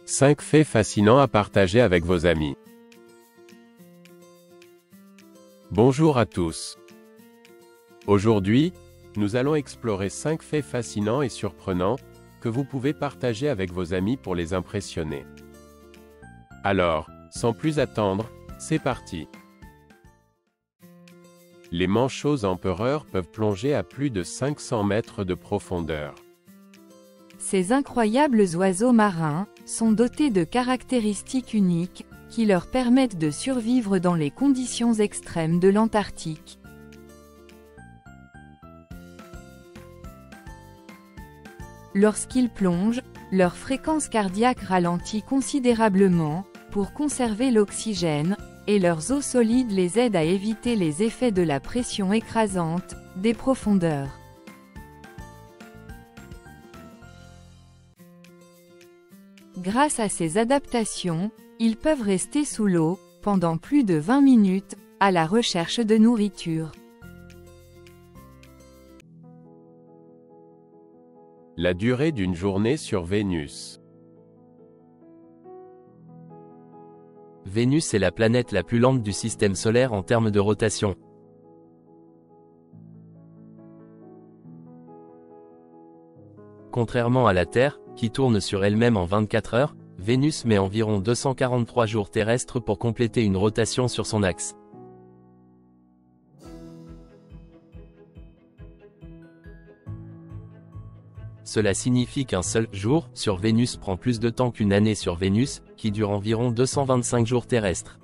5 faits fascinants à partager avec vos amis. Bonjour à tous. Aujourd'hui, nous allons explorer 5 faits fascinants et surprenants que vous pouvez partager avec vos amis pour les impressionner. Alors, sans plus attendre, c'est parti. Les manchots empereurs peuvent plonger à plus de 500 mètres de profondeur. Ces incroyables oiseaux marins sont dotés de caractéristiques uniques qui leur permettent de survivre dans les conditions extrêmes de l'Antarctique. Lorsqu'ils plongent, leur fréquence cardiaque ralentit considérablement pour conserver l'oxygène, et leurs os solides les aident à éviter les effets de la pression écrasante des profondeurs. Grâce à ces adaptations, ils peuvent rester sous l'eau pendant plus de 20 minutes, à la recherche de nourriture. La durée d'une journée sur Vénus. Vénus est la planète la plus lente du système solaire en termes de rotation. Contrairement à la Terre, qui tourne sur elle-même en 24 heures, Vénus met environ 243 jours terrestres pour compléter une rotation sur son axe. Cela signifie qu'un seul jour sur Vénus prend plus de temps qu'une année sur Vénus, qui dure environ 225 jours terrestres.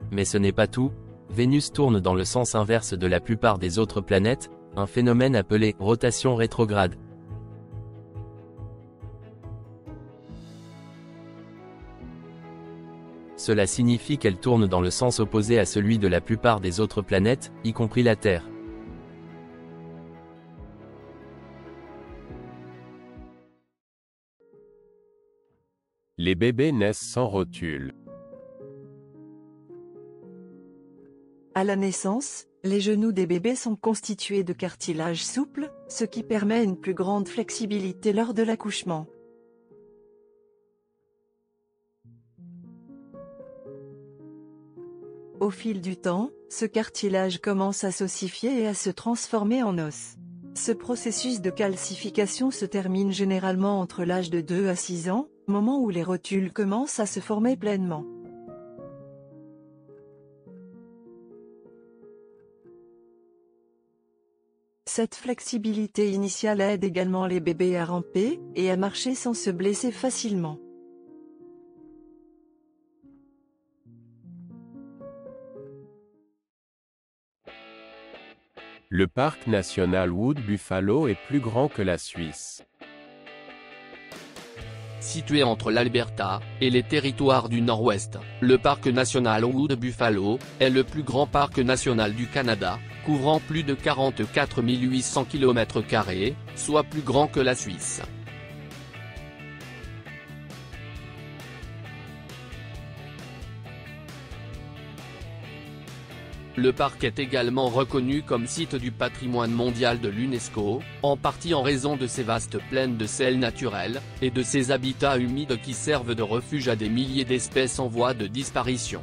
Mais ce n'est pas tout. Vénus tourne dans le sens inverse de la plupart des autres planètes, un phénomène appelé rotation rétrograde. Cela signifie qu'elle tourne dans le sens opposé à celui de la plupart des autres planètes, y compris la Terre. Les bébés naissent sans rotule. À la naissance, les genoux des bébés sont constitués de cartilage souple, ce qui permet une plus grande flexibilité lors de l'accouchement. Au fil du temps, ce cartilage commence à s'ossifier et à se transformer en os. Ce processus de calcification se termine généralement entre l'âge de 2 à 6 ans, moment où les rotules commencent à se former pleinement. Cette flexibilité initiale aide également les bébés à ramper et à marcher sans se blesser facilement. Le parc national Wood Buffalo est plus grand que la Suisse. Situé entre l'Alberta et les territoires du Nord-Ouest, le parc national Wood Buffalo est le plus grand parc national du Canada, couvrant plus de 44 800 km², soit plus grand que la Suisse. Le parc est également reconnu comme site du patrimoine mondial de l'UNESCO, en partie en raison de ses vastes plaines de sel naturel, et de ses habitats humides qui servent de refuge à des milliers d'espèces en voie de disparition.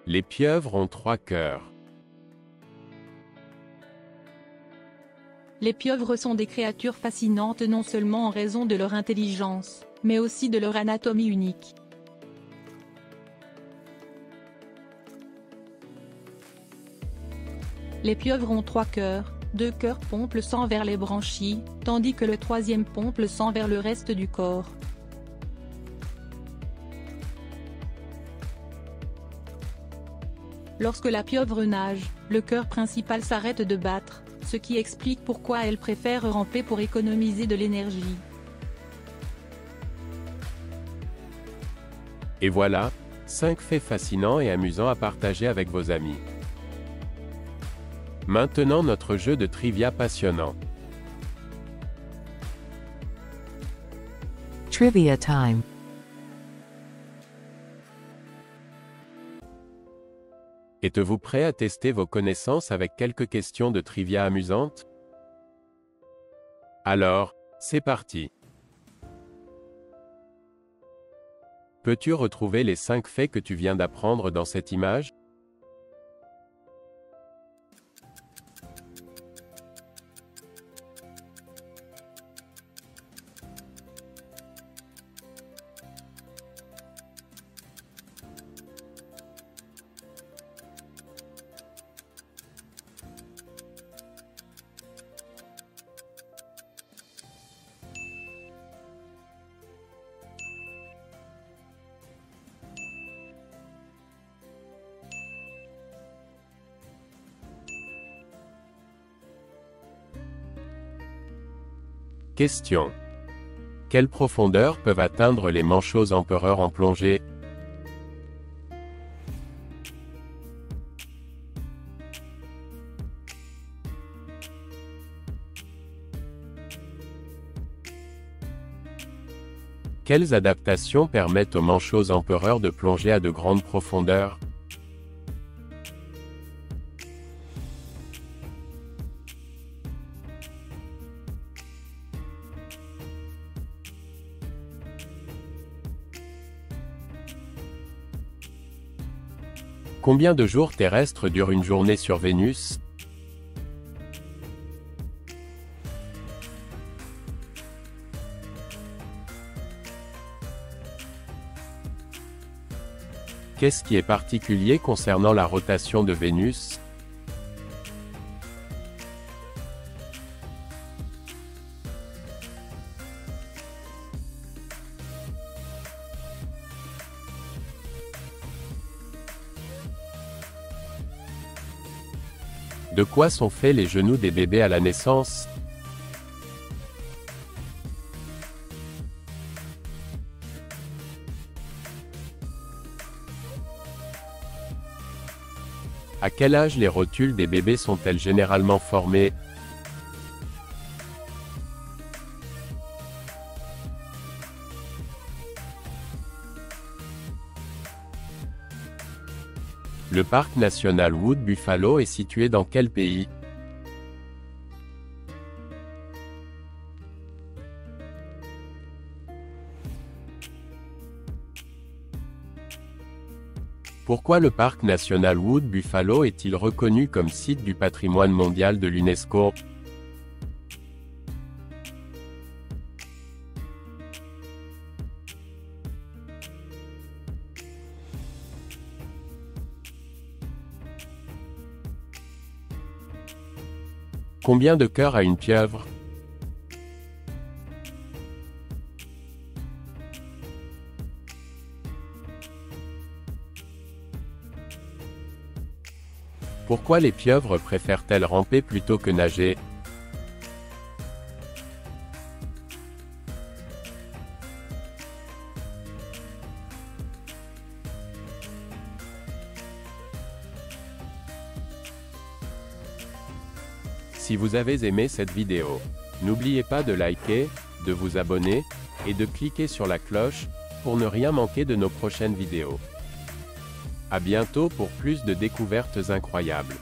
Les pieuvres ont 3 cœurs. Les pieuvres sont des créatures fascinantes non seulement en raison de leur intelligence, mais aussi de leur anatomie unique. Les pieuvres ont 3 cœurs, 2 cœurs pompent le sang vers les branchies, tandis que le troisième pompe le sang vers le reste du corps. Lorsque la pieuvre nage, le cœur principal s'arrête de battre, ce qui explique pourquoi elle préfère ramper pour économiser de l'énergie. Et voilà, 5 faits fascinants et amusants à partager avec vos amis. Maintenant notre jeu de trivia passionnant. Trivia time. Êtes-vous prêt à tester vos connaissances avec quelques questions de trivia amusantes? Alors, c'est parti. Peux-tu retrouver les 5 faits que tu viens d'apprendre dans cette image? Question. Quelle profondeur peuvent atteindre les manchots empereurs en plongée? Quelles adaptations permettent aux manchots empereurs de plonger à de grandes profondeurs? Combien de jours terrestres dure une journée sur Vénus? Qu'est-ce qui est particulier concernant la rotation de Vénus? De quoi sont faits les genoux des bébés à la naissance? À quel âge les rotules des bébés sont-elles généralement formées? Le parc national Wood Buffalo est situé dans quel pays? Pourquoi le parc national Wood Buffalo est-il reconnu comme site du patrimoine mondial de l'UNESCO? Combien de cœurs a une pieuvre? Pourquoi les pieuvres préfèrent-elles ramper plutôt que nager? Si vous avez aimé cette vidéo, n'oubliez pas de liker, de vous abonner, et de cliquer sur la cloche, pour ne rien manquer de nos prochaines vidéos. À bientôt pour plus de découvertes incroyables.